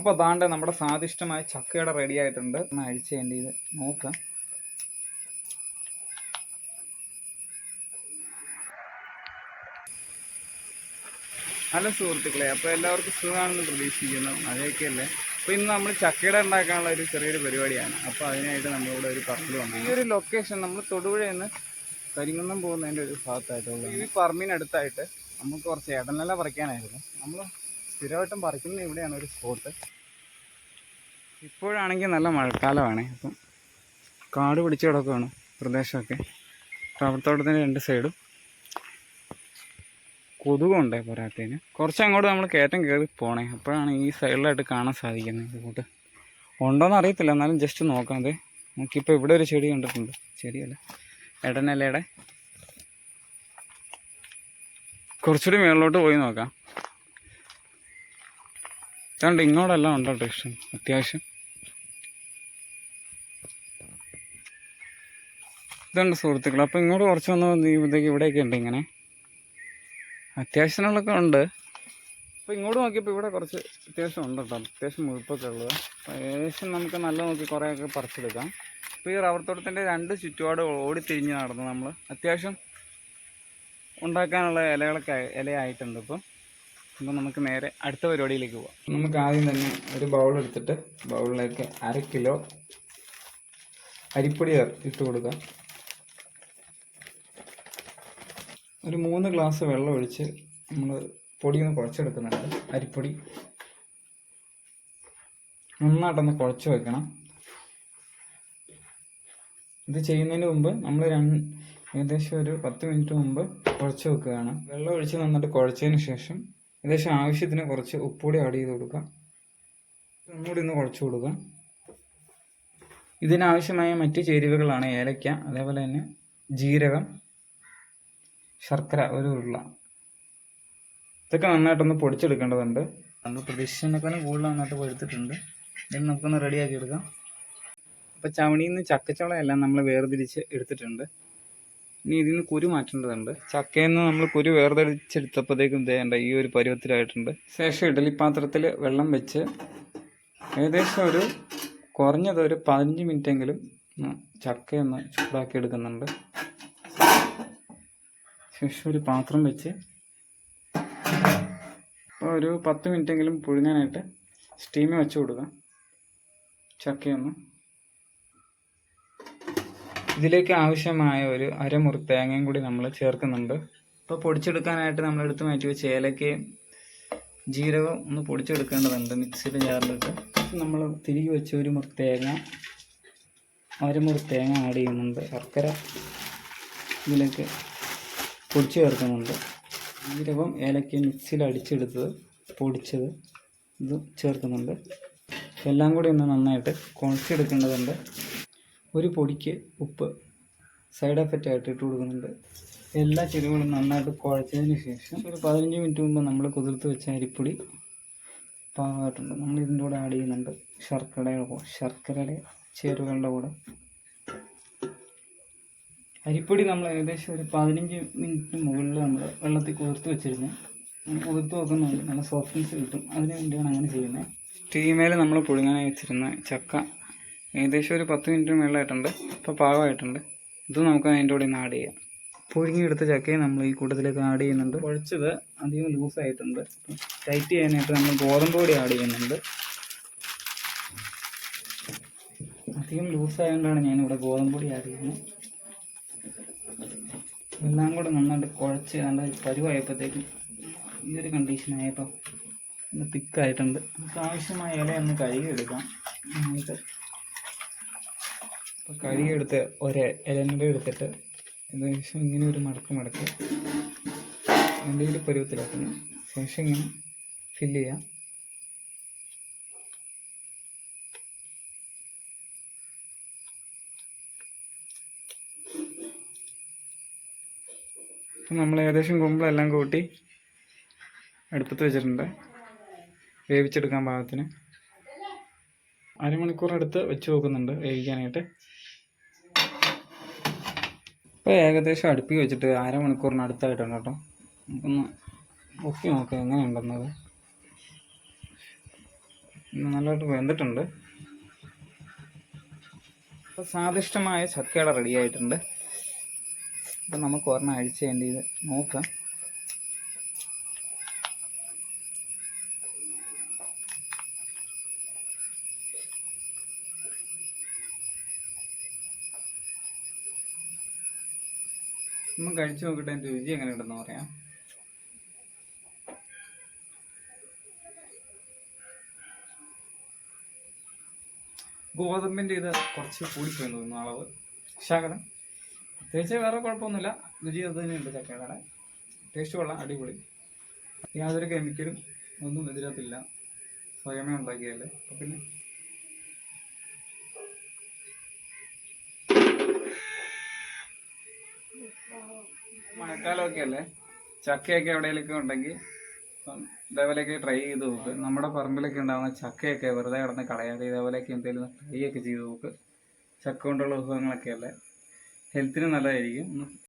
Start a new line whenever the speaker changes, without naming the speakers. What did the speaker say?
അപ്പോൾ അതാണ്ട് നമ്മുടെ സ്വാദിഷ്ടമായ ചക്കയുടെ റെഡി ആയിട്ടുണ്ട്. ഒന്ന് അഴിച്ച് എൻ്റെ ഇത് നോക്കാം. ഹലോ സുഹൃത്തുക്കളെ, അപ്പോൾ എല്ലാവർക്കും സുഖമാണെന്ന് പ്രതീക്ഷിക്കുന്നു. മഴയൊക്കെയല്ലേ. അപ്പോൾ ഇന്ന് നമ്മൾ ചക്കയുടെ ഉണ്ടാക്കാനുള്ള ഒരു ചെറിയൊരു പരിപാടിയാണ്. അപ്പോൾ അതിനായിട്ട് നമ്മളിവിടെ ഒരു പറമ്പിൽ വന്നു. ഈ ഒരു ലൊക്കേഷൻ നമ്മൾ തൊടുപുഴയിൽ നിന്ന് കരിങ്കുന്നം പോകുന്നതിൻ്റെ ഒരു ഭാഗത്തായിട്ടുള്ളത്. ഈ പറമ്പിനടുത്തായിട്ട് നമുക്ക് കുറച്ച് ഇടനില പറിക്കാനായിരുന്നു. നമ്മൾ സ്ഥിരമായിട്ടും പറിക്കുന്ന ഇവിടെയാണ് ഒരു സ്പോട്ട്. ഇപ്പോഴാണെങ്കിൽ നല്ല മഴക്കാലമാണ്. അപ്പം കാട് പിടിച്ച് കിടക്കുകയാണ് പ്രദേശമൊക്കെ. റബ്ബർത്തോട്ടത്തിൻ്റെ രണ്ട് സൈഡും കൊതുകുണ്ടേ പോരാത്തതിന്. കുറച്ച് അങ്ങോട്ട് നമ്മൾ കയറ്റം കയറി പോണേ. അപ്പോഴാണ് ഈ സൈഡിലായിട്ട് കാണാൻ സാധിക്കുന്നത്. ഇങ്ങോട്ട് ഉണ്ടോയെന്ന് അറിയത്തില്ല, എന്നാലും ജസ്റ്റ് നോക്കാം. അതെ, നമുക്കിപ്പോൾ ഇവിടെ ഒരു ചെടി കണ്ടിട്ടുണ്ട്. ചെടിയല്ല, ഇടനിലയുടെ കുറച്ചുകൂടി മുകളിലോട്ട് പോയി നോക്കാം. ഇതാണ്ട് ഇങ്ങോട്ടെല്ലാം ഉണ്ടോ കേട്ടോ ഇഷ്ടം അത്യാവശ്യം. ഇതുണ്ട് സുഹൃത്തുക്കൾ. അപ്പോൾ ഇങ്ങോട്ട് കുറച്ച് വന്ന് ഇവിടെയൊക്കെ ഉണ്ട് ഇങ്ങനെ അത്യാവശ്യത്തിനുള്ളൊക്കെ ഉണ്ട്. അപ്പോൾ ഇങ്ങോട്ട് നോക്കിയപ്പോൾ ഇവിടെ കുറച്ച് അത്യാവശ്യം ഉണ്ട് കേട്ടോ. അത്യാവശ്യം മുഴുപ്പൊക്കെ ഉള്ളത്. അപ്പോൾ ഏകദേശം നമുക്ക് നല്ല നോക്കി കുറേയൊക്കെ പറിച്ചെടുക്കാം. ഇപ്പോൾ ഈ റബ്ബർ തോട്ടത്തിൻ്റെ രണ്ട് ചുറ്റുപാട് ഓടിത്തിരിഞ്ഞ് നടന്നു നമ്മൾ അത്യാവശ്യം ഉണ്ടാക്കാനുള്ള ഇലയായിട്ടുണ്ട്. അപ്പോൾ നമുക്ക് നേരെ അടുത്ത പരിപാടിയിലേക്ക് പോവാം. നമുക്ക് ആദ്യം തന്നെ ഒരു ബൗൾ എടുത്തിട്ട് ബൗളിലേക്ക് 1/2 കിലോ അരിപ്പൊടി ഇട്ട് കൊടുക്കാം. ഒരു 3 ഗ്ലാസ് വെള്ളം ഒഴിച്ച് നമ്മൾ പൊടിയൊന്ന് കുഴച്ചെടുക്കുന്നുണ്ട്. അരിപ്പൊടി നന്നായിട്ടൊന്ന് കുഴച്ച് വെക്കണം. ഇത് ചെയ്യുന്നതിന് മുമ്പ് നമ്മൾ ഏകദേശം ഒരു 10 മിനിറ്റ് മുമ്പ് കുഴച്ച് വെക്കുകയാണ്. വെള്ളം ഒഴിച്ച് നന്നായിട്ട് കുഴച്ചതിന് ശേഷം ഏകദേശം ആവശ്യത്തിന് കുറച്ച് ഉപ്പുപൊടി ആഡ് ചെയ്ത് കൊടുക്കാം. ഒന്നുകൂടി ഒന്ന് കുഴച്ച് കൊടുക്കാം. ഇതിനാവശ്യമായ മറ്റ് ചേരുവകളാണ് ഏലക്ക, അതേപോലെ തന്നെ ജീരകം, ശർക്കര, ഒരു ഉരുള. ഇതൊക്കെ നന്നായിട്ടൊന്ന് പൊടിച്ചെടുക്കേണ്ടതുണ്ട്. നമ്മൾ പ്രതീക്ഷിച്ചതിനേക്കാളും കൂടുതൽ നന്നായിട്ട് പൊഴുത്തിട്ടുണ്ട്. ഇതിന് നമുക്കൊന്ന് റെഡിയാക്കി എടുക്കാം. അപ്പോൾ ചവണിയിൽ നിന്ന് ചക്കച്ചോളയെല്ലാം നമ്മൾ വേർതിരിച്ച് എടുത്തിട്ടുണ്ട്. ഇനി ഇതിൽ നിന്ന് കുരു മാറ്റേണ്ടതുണ്ട്. ചക്കയിൽ നിന്ന് നമ്മൾ കുരു വേർതിരിച്ചെടുത്തപ്പോഴത്തേക്കും ഇതേണ്ട ഈ ഒരു പരുവത്തിലായിട്ടുണ്ട്. ശേഷം ഇഡലിപ്പാത്രത്തിൽ വെള്ളം വെച്ച് ഏകദേശം ഒരു കുറഞ്ഞത് ഒരു 15 മിനിറ്റെങ്കിലും ചക്കയൊന്ന് ചൂടാക്കി എടുക്കുന്നുണ്ട്. ശേഷം ഒരു പാത്രം വെച്ച് ഒരു 10 മിനിറ്റെങ്കിലും പുഴുങ്ങാനായിട്ട് സ്റ്റീമിൽ വെച്ച് കൊടുക്കാം. ചക്കയൊന്ന് ഇതിലേക്ക് ആവശ്യമായ ഒരു അരമുറി തേങ്ങയും കൂടി നമ്മൾ ചേർക്കുന്നുണ്ട്. ഇപ്പോൾ പൊടിച്ചെടുക്കാനായിട്ട് നമ്മൾ എടുത്ത് മാറ്റി വെച്ച് ഏലക്കയും ജീരകവും ഒന്ന് പൊടിച്ചെടുക്കേണ്ടതുണ്ട്. മിക്സിയുടെ ജാറിലിട്ട് നമ്മൾ തിരികെ വെച്ച് ഒരു മുറി തേങ്ങ ആഡ് ചെയ്യുന്നുണ്ട്. ശർക്കര ഇതിലേക്ക് പൊടിച്ച് ചേർക്കുന്നുണ്ട്. ജീരകവും ഏലക്കയും മിക്സിയിൽ അടിച്ചെടുത്തത് പൊടിച്ചത് ഇത് ചേർക്കുന്നുണ്ട്. എല്ലാം കൂടി ഒന്ന് നന്നായിട്ട് കുഴച്ചെടുക്കേണ്ടതുണ്ട്. ഒരു പൊടിക്ക് ഉപ്പ് സൈഡ് എഫക്റ്റായിട്ട് ഇട്ട് കൊടുക്കുന്നുണ്ട്. എല്ലാ ചേരുവകളും നന്നായിട്ട് കുഴച്ചതിന് ശേഷം ഒരു 15 മിനിറ്റ് മുമ്പ് നമ്മൾ കുതിർത്ത് വെച്ച അരിപ്പൊടി പാകമായിട്ടുണ്ട്. നമ്മൾ ഇതിൻ്റെ കൂടെ ആഡ് ചെയ്യുന്നുണ്ട്. ശർക്കരയുടെ ചേരുവകളുടെ കൂടെ അരിപ്പൊടി നമ്മൾ ഏകദേശം ഒരു 15 മിനിറ്റിന് മുകളിൽ നമ്മൾ വെള്ളത്തിൽ കുതിർത്ത് വെച്ചിരുന്നത്. കുതിർത്ത് വെക്കുന്നുണ്ട്, നല്ല സോഫ്റ്റ്നെസ് കിട്ടും. അതിന് വേണ്ടിയാണ് അങ്ങനെ ചെയ്യുന്നത്. സ്റ്റീമേൽ നമ്മൾ പുഴുങ്ങാനായി വെച്ചിരുന്ന ചക്ക ഏകദേശം ഒരു 10 മിനിറ്റിന് മുകളിലായിട്ടുണ്ട്. ഇപ്പോൾ പാകമായിട്ടുണ്ട്. ഇത് നമുക്ക് അതിൻ്റെ കൂടെ ഒന്ന് ആഡ് ചെയ്യാം. പുഴുങ്ങിയെടുത്ത ചക്കയും നമ്മൾ ഈ കൂട്ടത്തിലേക്ക് ആഡ് ചെയ്യുന്നുണ്ട്. കുഴച്ചത് അധികം ലൂസായിട്ടുണ്ട്. ടൈറ്റ് ചെയ്യാനായിട്ട് നമ്മൾ ഗോതമ്പ് പൊടി ആഡ് ചെയ്യുന്നുണ്ട്. അധികം ലൂസായതുകൊണ്ടാണ് ഞാനിവിടെ ഗോതമ്പ് പൊടി ആഡ് ചെയ്യുന്നത്. എല്ലാം കൂടെ നന്നായിട്ട് കുഴച്ച് നല്ല പരുവായപ്പോഴത്തേക്കും ഈ ഒരു കണ്ടീഷനായപ്പോൾ ഒന്ന് തിക്കായിട്ടുണ്ട്. നമുക്ക് ആവശ്യമായ ഇല ഒന്ന് കഴുകിയെടുക്കാം. നമുക്ക് അപ്പോൾ കഴുകിയെടുത്ത് ഇലൻ്റെ എടുത്തിട്ട് ഏകദേശം ഇങ്ങനെ ഒരു മടക്ക് എന്തെങ്കിലും പരുവത്തിലാക്കുന്നു. ശേഷം ഇങ്ങനെ ഫില്ല് ചെയ്യാം. നമ്മൾ ഏകദേശം കുമ്പളെല്ലാം കൂട്ടി അടുപ്പത്ത് വെച്ചിട്ടുണ്ട്. വേവിച്ചെടുക്കാൻ പാകത്തിന് അരമണിക്കൂർ അടുത്ത് വെച്ച് നോക്കുന്നുണ്ട് വേവിക്കാനായിട്ട്. ഇപ്പോൾ ഏകദേശം അടുപ്പിൽ വെച്ചിട്ട് അരമണിക്കൂറിനടുത്തായിട്ടുണ്ട് കേട്ടോ. നമുക്കൊന്ന് നോക്കി നോക്കാം എങ്ങനെയുണ്ടെന്നത്. നല്ലതായിട്ട് വെന്തിട്ടുണ്ട്. അപ്പോൾ സ്വാദിഷ്ടമായ ചക്കയുടെ റെഡി ആയിട്ടുണ്ട്. അപ്പം നമുക്ക് ഒരെണ്ണം അഴിച്ച് വേണ്ടി ഇത് നോക്കാം. ഒന്ന് കഴിച്ചു നോക്കിയിട്ട് അതിൻ്റെ രുചി എങ്ങനെ ഉണ്ടെന്ന് പറയാം. ഗോതമ്പിൻ്റെ ഇത് കുറച്ച് കൂടിപ്പോയി തോന്നുന്നു അളവ്, ശകലം. പ്രത്യേകിച്ച് വേറെ കുഴപ്പമൊന്നുമില്ല, രുചി അത് തന്നെയുണ്ട്. ചക്കയുടെ ടേസ്റ്റ് കൊള്ളാം, അടിപൊളി. യാതൊരു കെമിക്കലും ഒന്നും ഇതിനകത്തില്ല, സ്വയമേ ഉണ്ടാക്കിയതല്ലേ. അപ്പം പിന്നെ മഴക്കാലമൊക്കെ അല്ലേ, ചക്കയൊക്കെ എവിടെയെങ്കിലൊക്കെ ഉണ്ടെങ്കിൽ ഇതേപോലെയൊക്കെ ട്രൈ ചെയ്ത് നോക്ക്. നമ്മുടെ പറമ്പിലൊക്കെ ഉണ്ടാകുന്ന ചക്കയൊക്കെ വെറുതെ കിടന്ന് കളയാതെ ഇതേപോലെയൊക്കെ എന്തെങ്കിലും ട്രൈ ഒക്കെ ചെയ്ത് നോക്ക്. ചക്ക കൊണ്ടുള്ള വിഭവങ്ങളൊക്കെ അല്ലേ, ഹെൽത്തിന് നല്ലതായിരിക്കും.